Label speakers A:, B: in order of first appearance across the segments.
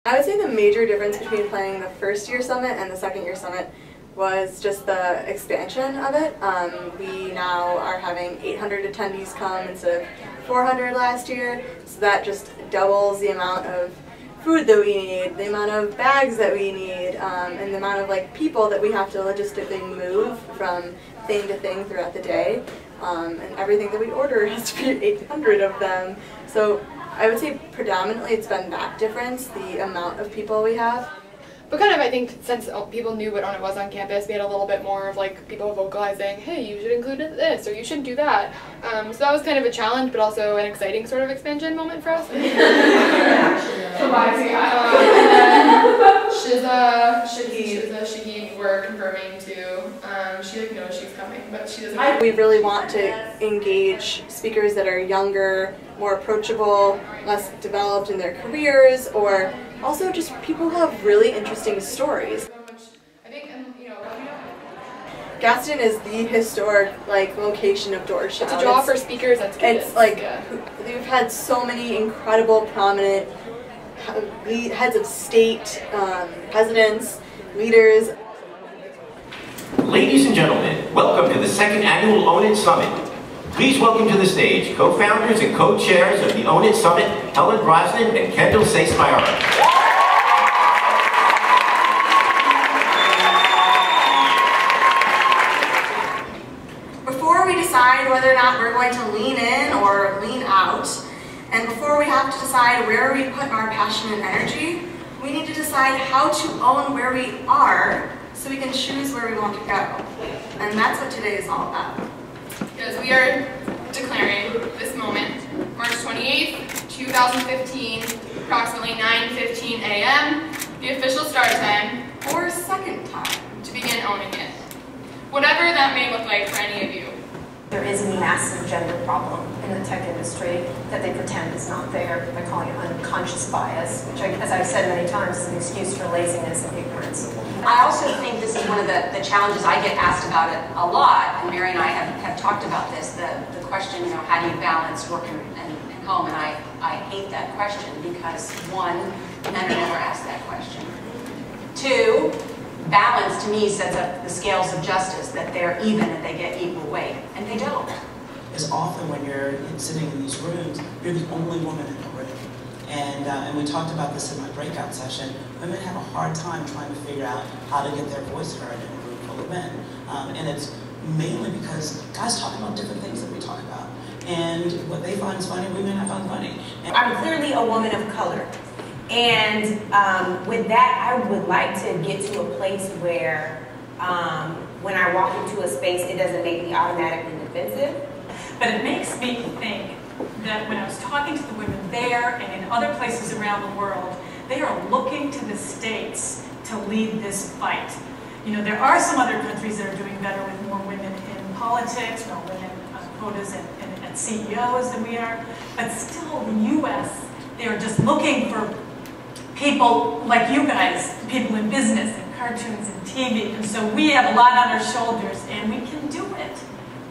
A: I would say the major difference between planning the first year summit and the second year summit was just the expansion of it. We now are having 800 attendees come instead of 400 last year, so that just doubles the amount of food that we need, the amount of bags that we need, and the amount of people that we have to logistically move from thing to thing throughout the day. And everything that we order has to be 800 of them. So I would say predominantly it's been that difference, the amount of people we have.
B: But kind of, I think, since people knew what OWN IT was on campus, we had a little bit more of people vocalizing, hey, you should include this, or you shouldn't do that. So that was kind of a challenge, but also an exciting sort of expansion moment for us. For Baghaee. Shahid, we're confirming too. She knows she's coming, but she doesn't.
A: We really want to engage speakers that are younger, more approachable, less developed in their careers, or also just people who have really interesting stories. Gaston is the historic location of Dorchester.
B: It's a draw for speakers. That's good.
A: It's we've had so many incredible, prominent heads of state, presidents, leaders.
C: Ladies and gentlemen, welcome to the second annual OWN IT Summit. Please welcome to the stage co-founders and co-chairs of the OWN IT Summit, Helen Brosnan and Kendall Sace-Mayara.
A: Before we decide whether or not we're going to lean in or lean out, and before we have to decide where we put our passion and energy, we need to decide how to own where we are so we can choose where we want to go. And that's what today is all about.
B: Yes, we are declaring this moment, March 28th, 2015, approximately 9:15 a.m., the official start time,
A: or second time,
B: to begin owning it. Whatever that may look like for any of you.
D: There is a massive gender problem in the tech industry that they pretend is not there by calling it unconscious bias, which, as I've said many times, is an excuse for laziness and ignorance.
E: I also think this is one of the challenges. I get asked about it a lot, and Mary and I have talked about this, the question, how do you balance work and home? And I hate that question because, one, men are never asked that question. Two, balance to me sets up the scales of justice, that they're even and they get equal weight, and they don't.
F: As often when you're sitting in these rooms, you're the only woman in the room. And we talked about this in my breakout session. Women have a hard time trying to figure out how to get their voice heard in a room full of men. And it's mainly because guys talk about different things that we talk about. And what they find is funny, we may not find funny. And
G: I'm clearly a woman of color. And with that, I would like to get to a place where when I walk into a space, it doesn't make me automatically defensive.
H: But it makes me think that when I was talking to the women there and in other places around the world, they are looking to the States to lead this fight. There are some other countries that are doing better with more women in politics, more women quotas and CEOs than we are, but still the U.S., they are just looking for people like you guys, people in business and cartoons and TV, and so we have a lot on our shoulders, and we can do it.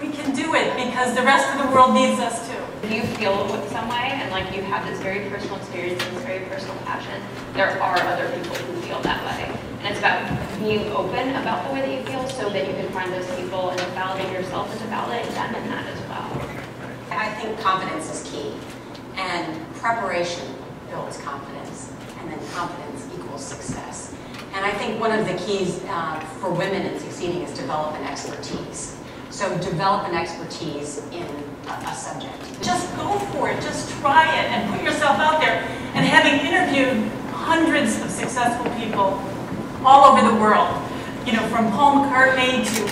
H: We can do it because the rest of the world needs us too.
I: If you feel some way and you have this very personal experience and this very personal passion, there are other people who feel that way. And it's about being open about the way that you feel so that you can find those people and validate yourself and to validate them in that as well.
E: I think confidence is key, and preparation builds confidence, and then confidence equals success. And I think one of the keys for women in succeeding is develop an expertise. So develop an expertise in a subject.
H: Just go for it, just try it, and put yourself out there. And having interviewed hundreds of successful people all over the world, from Paul McCartney to,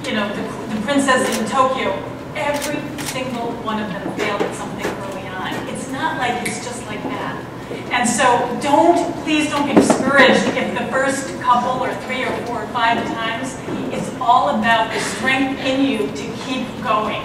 H: the princess in Tokyo, every single one of them failed at something early on. It's not like it's just like that. And so please don't be discouraged if the first couple or 3 or 4 or 5 times, it's all about the strength in you to keep going.